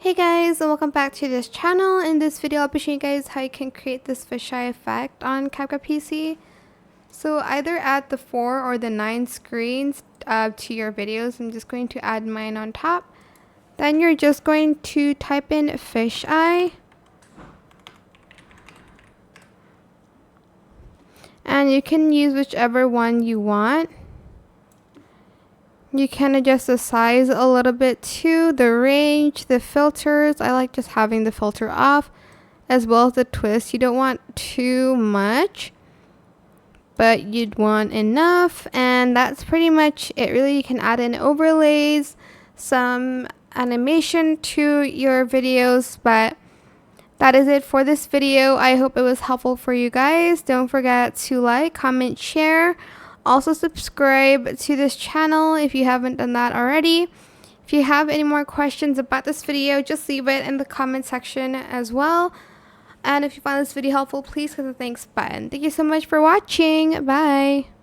Hey guys, and welcome back to this channel. In this video I'll be showing you guys how you can create this fisheye effect on CapCut PC. So either add the 4 or the 9 screens to your videos. I'm just going to add mine on top. Then you're just going to type in fisheye. And you can use whichever one you want. You can adjust the size a little bit too, the range, the filters. I like just having the filter off, as well as the twist. You don't want too much, but you'd want enough, and that's pretty much it really. You can add in overlays, some animation to your videos, but that is it for this video. I hope it was helpful for you guys. Don't forget to like, comment, share. Also subscribe to this channel if you haven't done that already. If you have any more questions about this video, just leave it in the comment section as well. And if you find this video helpful, please click the thanks button. Thank you so much for watching. Bye.